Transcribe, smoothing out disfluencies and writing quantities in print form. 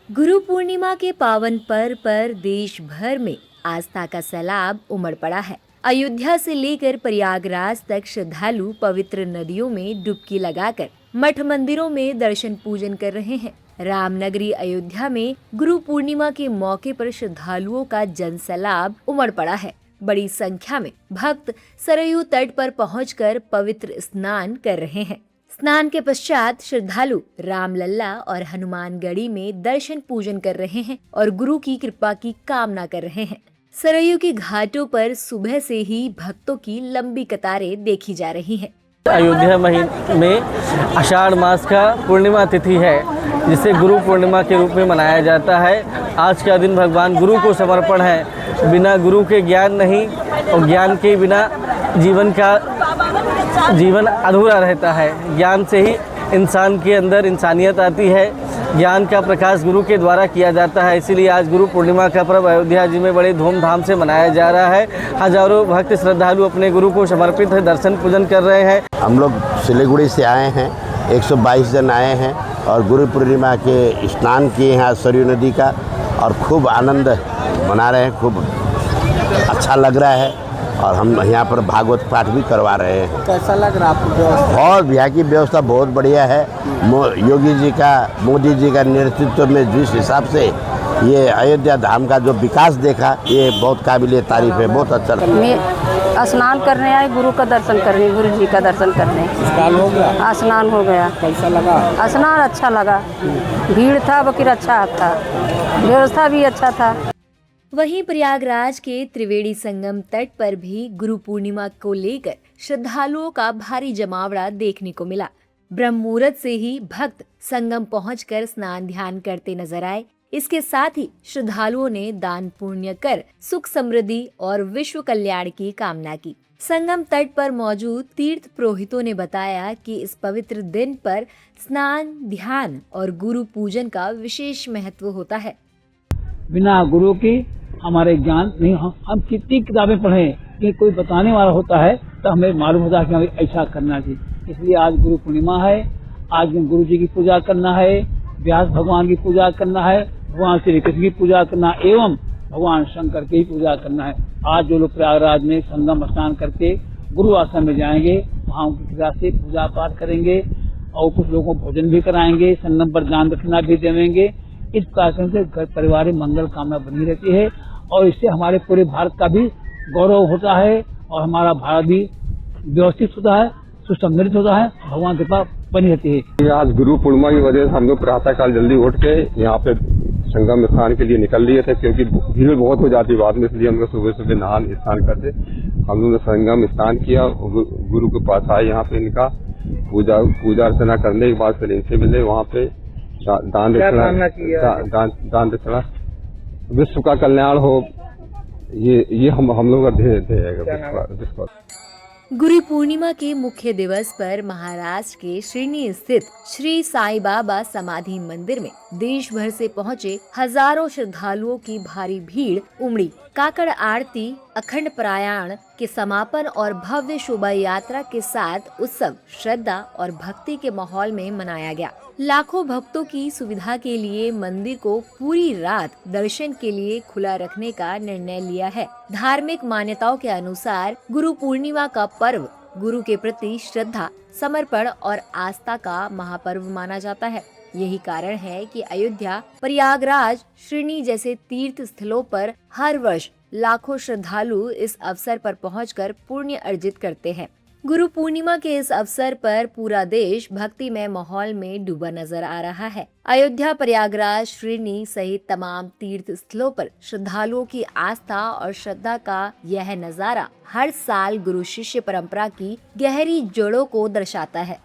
गुरु पूर्णिमा के पावन पर्व पर देश भर में आस्था का सैलाब उमड़ पड़ा है। अयोध्या से लेकर प्रयागराज तक श्रद्धालु पवित्र नदियों में डुबकी लगाकर मठ मंदिरों में दर्शन पूजन कर रहे हैं। रामनगरी अयोध्या में गुरु पूर्णिमा के मौके पर श्रद्धालुओं का जन सैलाब उमड़ पड़ा है। बड़ी संख्या में भक्त सरयू तट पर पहुंचकर पवित्र स्नान कर रहे हैं। स्नान के पश्चात श्रद्धालु रामलल्ला और हनुमानगढ़ी में दर्शन पूजन कर रहे हैं और गुरु की कृपा की कामना कर रहे हैं। सरयू के घाटों पर सुबह से ही भक्तों की लंबी कतारें देखी जा रही हैं। अयोध्या महीने में आषाढ़ मास का पूर्णिमा तिथि है, जिसे गुरु पूर्णिमा के रूप में मनाया जाता है। आज का दिन भगवान गुरु को समर्पण है। बिना गुरु के ज्ञान नहीं और ज्ञान के बिना जीवन अधूरा रहता है। ज्ञान से ही इंसान के अंदर इंसानियत आती है। ज्ञान का प्रकाश गुरु के द्वारा किया जाता है। इसीलिए आज गुरु पूर्णिमा का पर्व अयोध्या जी में बड़े धूमधाम से मनाया जा रहा है। हजारों भक्त श्रद्धालु अपने गुरु को समर्पित है, दर्शन पूजन कर रहे हैं। हम लोग सिलीगुड़ी से आए हैं, 122 जन आए हैं और गुरु पूर्णिमा के स्नान किए हैं आज सरयू नदी का और खूब आनंद मना रहे हैं। खूब अच्छा लग रहा है और हम यहाँ पर भागवत पाठ भी करवा रहे हैं। कैसा लग रहा है आपको व्यवस्था? बहुत यहाँ की व्यवस्था बहुत बढ़िया है। योगी जी का, मोदी जी का नेतृत्व में जिस हिसाब से ये अयोध्या धाम का जो विकास देखा, ये बहुत काबिल तारीफ है। बहुत अच्छा लगा। मैं स्नान करने आई, गुरु का दर्शन करने, गुरु जी का दर्शन करने। स्नान हो गया? स्नान हो गया। कैसा लगा? स्नान अच्छा लगा। भीड़ था बकिर अच्छा था, व्यवस्था भी अच्छा था। वहीं प्रयागराज के त्रिवेणी संगम तट पर भी गुरु पूर्णिमा को लेकर श्रद्धालुओं का भारी जमावड़ा देखने को मिला। ब्रह्म मुहूर्त से ही भक्त संगम पहुंचकर स्नान ध्यान करते नजर आए। इसके साथ ही श्रद्धालुओं ने दान पुण्य कर सुख समृद्धि और विश्व कल्याण की कामना की। संगम तट पर मौजूद तीर्थ पुरोहितों ने बताया कि इस पवित्र दिन पर स्नान, ध्यान और गुरु पूजन का विशेष महत्व होता है। बिना गुरु की हमारे ज्ञान नहीं, हम कितनी किताबें पढ़े कि कोई बताने वाला होता है तो हमें मालूम होता है कि हमें ऐसा करना चाहिए। इसलिए आज गुरु पूर्णिमा है। आज गुरु जी की पूजा करना है, व्यास भगवान की पूजा करना है, भगवान श्री कृष्ण की पूजा करना एवं भगवान शंकर की पूजा करना है। आज जो लोग प्रयागराज में संगम स्नान करके गुरु आश्रम में जाएंगे, वहाँ उनकी कृपा से पूजा पाठ करेंगे और कुछ लोगों को भोजन भी कराएंगे, संगम पर दान दक्षिणा भी देवेंगे। इस कार्यक्रम से घर परिवार में मंगल कामना बनी रहती है और इससे हमारे पूरे भारत का भी गौरव होता है और हमारा भारत भी व्यवस्थित होता है, सुसमृद्ध होता है, भगवान कृपा बनी रहती है। आज गुरु पूर्णिमा की वजह से हम लोग प्रातः काल जल्दी उठ के यहाँ पे संगम स्नान के लिए निकल लिए थे, क्योंकि भीड़ बहुत हो जाती बाद में। इसलिए हम लोग सुबह सुबह स्नान करते हम लोग ने संगम स्नान किया। गुरु के पास आए, यहाँ पे इनका पूजा अर्चना करने के बाद फिर इनसे मिले। वहाँ पे दान दक्षिणा, विश्व का कल्याण हो, ये हम लोग का ध्येय। गुरु पूर्णिमा के मुख्य दिवस पर महाराष्ट्र के शिरनी स्थित श्री साईं बाबा समाधि मंदिर में देश भर से पहुंचे हजारों श्रद्धालुओं की भारी भीड़ उमड़ी। काकड़ आरती, अखंड पारायण के समापन और भव्य शोभा यात्रा के साथ उत्सव श्रद्धा और भक्ति के माहौल में मनाया गया। लाखों भक्तों की सुविधा के लिए मंदिर को पूरी रात दर्शन के लिए खुला रखने का निर्णय लिया है। धार्मिक मान्यताओं के अनुसार गुरु पूर्णिमा का पर्व गुरु के प्रति श्रद्धा, समर्पण और आस्था का महापर्व माना जाता है। यही कारण है कि अयोध्या, प्रयागराज, शिरनी जैसे तीर्थ स्थलों पर हर वर्ष लाखों श्रद्धालु इस अवसर पर पहुंचकर पुण्य अर्जित करते हैं। गुरु पूर्णिमा के इस अवसर पर पूरा देश भक्तिमय माहौल में डूबा नजर आ रहा है। अयोध्या, प्रयागराज, शिरनी सहित तमाम तीर्थ स्थलों पर श्रद्धालुओं की आस्था और श्रद्धा का यह नजारा हर साल गुरु शिष्य परंपरा की गहरी जड़ों को दर्शाता है।